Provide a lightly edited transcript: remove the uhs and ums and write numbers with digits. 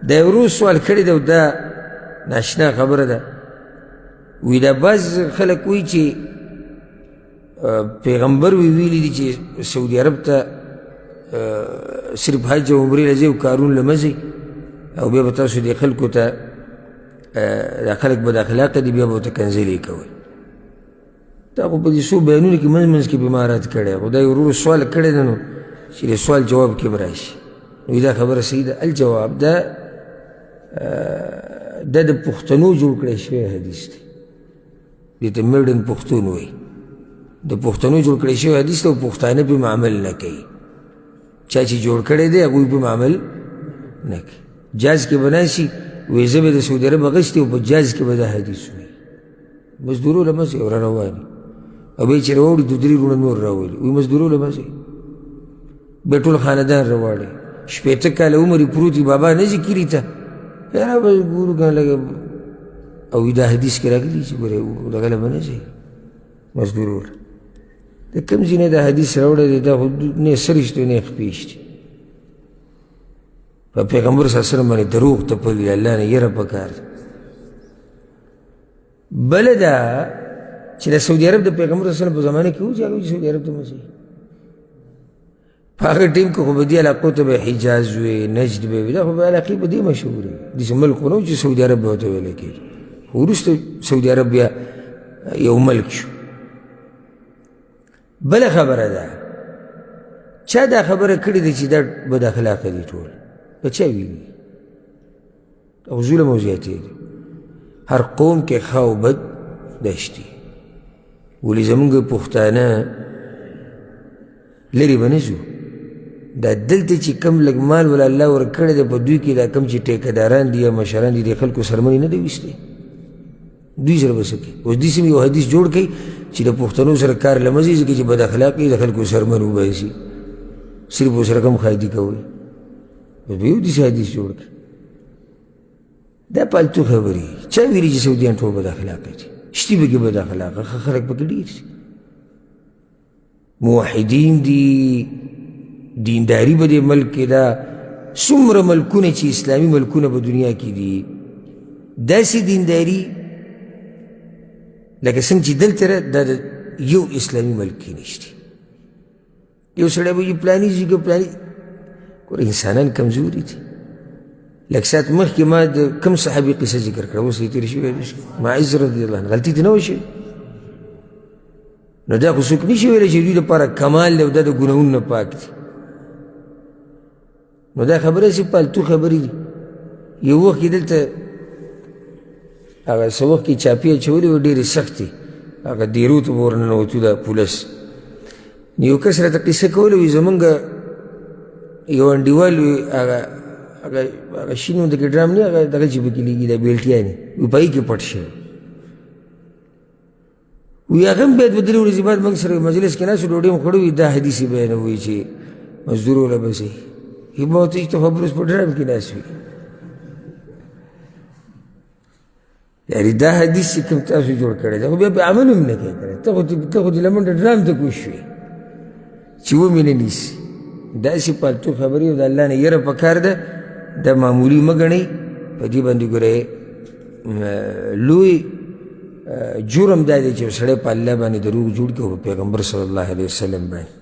دا یو ورور سوال کړی دی او دا ناشنا خبره ده. وی دا بعض خلک وایي چې پیغمبر ویلي دي چې سعودي عرب ته صرف حج او عمرې له ځئ او کارونه له مه ځئ او بیا به تاسو دې خلکو ته دا خلک بد اخلاقه دي بیا به ورته کنځلې کوئ. دا خو په دې څو بیانونو کې منځ منځ کې بیمارات کړی خو دا یو ورور سوال کړی دی نو چې د سوال جواب کې هم راشي. نو دا خبره صحیح ده. الجواب دا د پښتنو جوړ کړی شوی حدیث دی. دې ته مډرن پښتون وایي. د پښتنو جوړ کړی شوی حدیث ته او پښتانه پرې عمل نه کوي. چا چې جوړ کړی دی هغوی پرې عمل نه کوي. جاز کې به ناسي وایي زه به د سعودي عرب اخیستې او په جاز کې به دا حدیث وایي. مزدورو له مه ځئ او را رواني او بیا چې راوړي دو درې وروڼه نور راولي وایي مزدورو له مه ځئ. بیا ټول خاندان راواړئ. شپېته کاله عمر یې پروت وي بابا نه ځي کلي ته یاره به ګورو کنه لږه او دا حدیث کې راغلي چې ګورې دغه له به نه ځئ مزدورو له. د کوم ځای نه دا حدیث راوړی دی دا خو نه سرشت دی نه خپېشت. په پیغمبر صلی الله علیه وسلم باندې دروغ تپل د الله نه یره پکار ده. بله دا چې د سعودي عرب د پیغمبر صلی الله علیه وسلم په زمانه کې و چې هغه وایي سعودي عرب ته مه ځئ. په هغه ټیم کې خو به دې علاقو ته به حجاز وي نجد به وي دا خو به علاقې په دې مشهورې داسې ملک خو نه و چې سعودي عرب به ورته ویلی کېږي. خو وروسته سعودي عرب بیا یو ملک شو. بله خبره ده چا دا خبره کړې ده چې دا بد اخلاقه دي ټول په چا ویلي او ظلم او زیاتې دي. هر قوم کې ښه او بد دشتي. ولې زمونږ پښتانه لرې به نه ځو. دا دلته چې کم لږ مال ولا الله ورکړی دی په دوی کې دا کم چې ټیکهداران دي یا مشران دي د خلکو سرمنې نه دی ویستی دوی سره به څه کوي. اوس دې سیمې یو حدیث جوړ کړئ چې د پښتنو سره کار له مه ځي ځکه چې بد اخلاقي د خلکو سرمن وباسي صرف ورسره کم خایدي کوئ. اوس به یو داسې حدیث جوړ کړئ. دا پالتو خبرې چا ویلي چې سعودیان ټول بد اخلاقه دي. شتي پکې بد اخلاقه ښه خلک پکې ډېر دي موحدین دي دینداري به دې ملک کې ده. څومره ملکونه چې اسلامي ملکونه په دنیا کې دي داسې دینداري لکه څنګه چې دلته دا د یو اسلامي ملک کې نشته. یو سړی به وایي پلاني ځای کې پلاني ګوره انسانان کمزوري دي. لږ ساعت مخکې ما د کوم صحابي قصه ذکر کړه اوس یې تېره شوې معز رضی الله عنه غلطي ترې نه وه شوې. نو دا خو څوک نشي ویلی چې دوی دپاره کمال دی او دا د ګناهونو نه پاک دي. نو دا خبره هسې پالتو خبرې دي. یو وخت کې دلته هغه څه وخت کې چاپې اچولې وه ډېرې سختې هغه دیرو ته به ورننوتو دا پولس. یو کس راته قصه کوله وي زمونږ یو انډیوال وي هغه شین ونده کې ډرام نه هغه دغه چې پکې لګي دا بیلټیانې وي په هغې کې پټ شوی وی هغه هم باید به درې ورځې بعد موږ سره مجلس کې ناست ډوډۍ مو خوړه وي دا حدیث یې بیانوي چې مزدورو له به ځئ. ما ورته وایي ته خبر اوس په ډرام کې ناست وي. یعنې دا حدیث چې کوم تاسو جوړ کړی دی خو بیا په عمل هم نه کوې کړی. ته خو د لمنډه ډرام ته کوز شوې چې ومې نه نیسي. داسې پالتو خبرې او د الله نه یره پکار ده. دا معمولي مه ګڼئ. په دې باندې ګورئ لوی جرم دا دی چې یو سړی په الله باندې دروغ جوړ کړي او په پیغمبر صلی الله علیه وسلم باندې